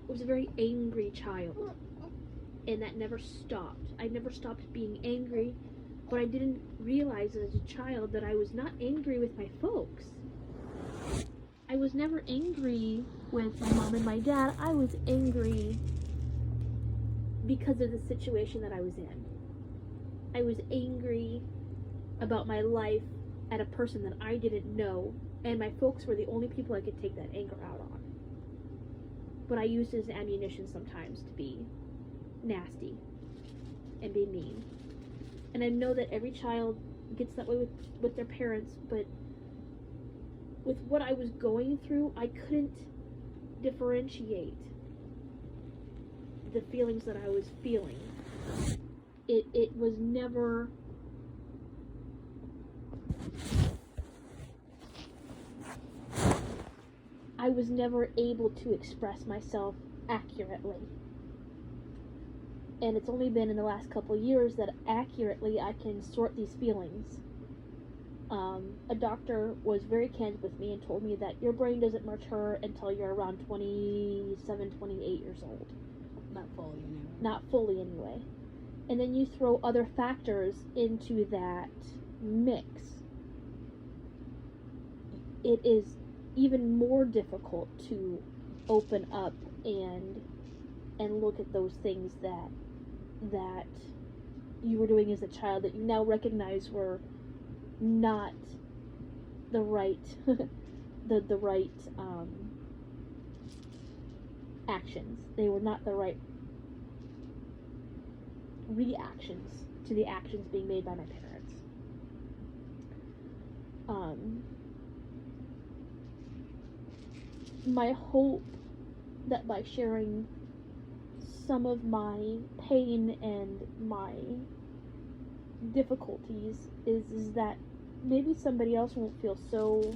was a very angry child, and that never stopped. I never stopped being angry, but I didn't realize as a child that I was not angry with my folks. I was never angry with my mom and my dad. I was angry because of the situation that I was in. I was angry about my life at a person that I didn't know, and my folks were the only people I could take that anger out on. But I used it as ammunition sometimes to be nasty and be mean. And I know that every child gets that way with their parents, but with what I was going through, I couldn't differentiate the feelings that I was feeling. It was never I was never able to express myself accurately. And it's only been in the last couple of years that accurately I can sort these feelings. A doctor was very candid with me and told me that your brain doesn't mature until you're around 27, 28 years old. Not fully, anyway. Not fully, anyway. And then you throw other factors into that mix. It is even more difficult to open up and look at those things that you were doing as a child that you now recognize were not the right the right actions. They were not the right reactions to the actions being made by my parents. My hope that by sharing some of my pain and my difficulties is that maybe somebody else won't feel so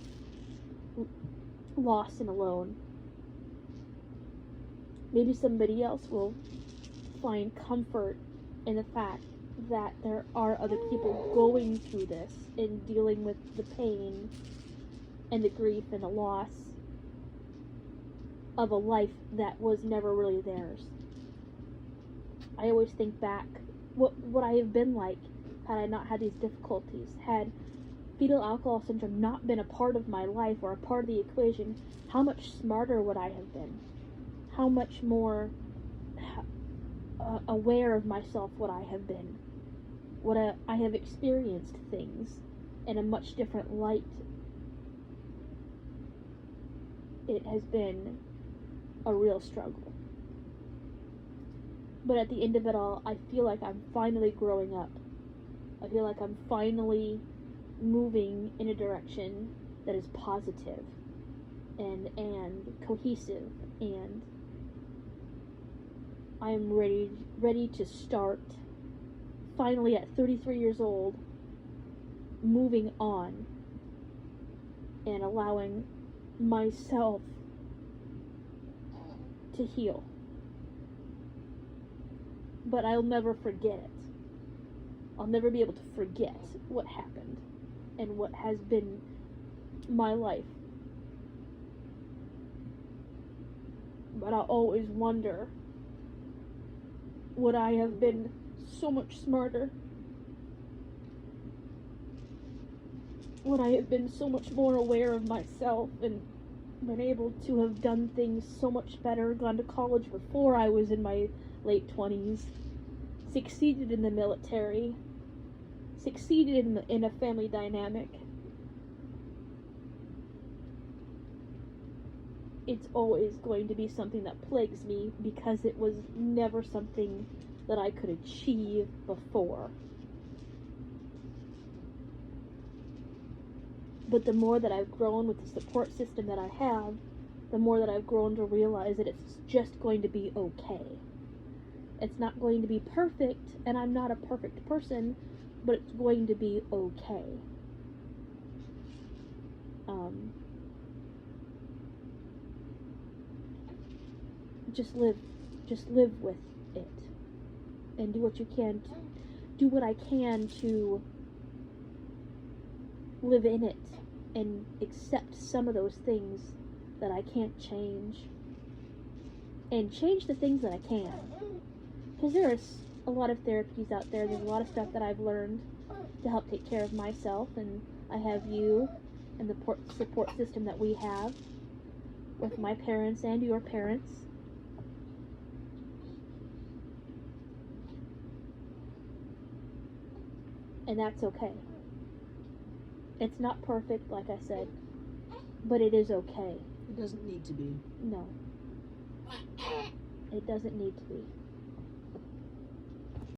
lost and alone. Maybe somebody else will find comfort in the fact that there are other people going through this and dealing with the pain and the grief and the loss of a life that was never really theirs. I always think back what I have been like had I not had these difficulties. Had fetal alcohol syndrome not been a part of my life or a part of the equation, how much smarter would I have been? How much more aware of myself would I have been? Would I have experienced things in a much different light? It has been a real struggle. But at the end of it all, I feel like I'm finally growing up. I feel like I'm finally moving in a direction that is positive and cohesive, and I am ready to start, finally at 33 years old, moving on and allowing myself to heal. But I'll never forget it. I'll never be able to forget what happened and what has been my life. But I'll always wonder, would I have been so much smarter? Would I have been so much more aware of myself and been able to have done things so much better, gone to college before I was in my late 20s, succeeded in the military, succeeded in a family dynamic? It's always going to be something that plagues me because it was never something that I could achieve before. But the more that I've grown with the support system that I have, the more that I've grown to realize that it's just going to be okay. It's not going to be perfect, and I'm not a perfect person, but it's going to be okay. Just live with it, and do what you can, do what I can to live in it, and accept some of those things that I can't change, and change the things that I can. Because there's a lot of therapies out there. There's a lot of stuff that I've learned to help take care of myself, and I have you and the support system that we have with my parents and your parents. And that's okay. It's not perfect, like I said, but it is okay. It doesn't need to be. No. It doesn't need to be.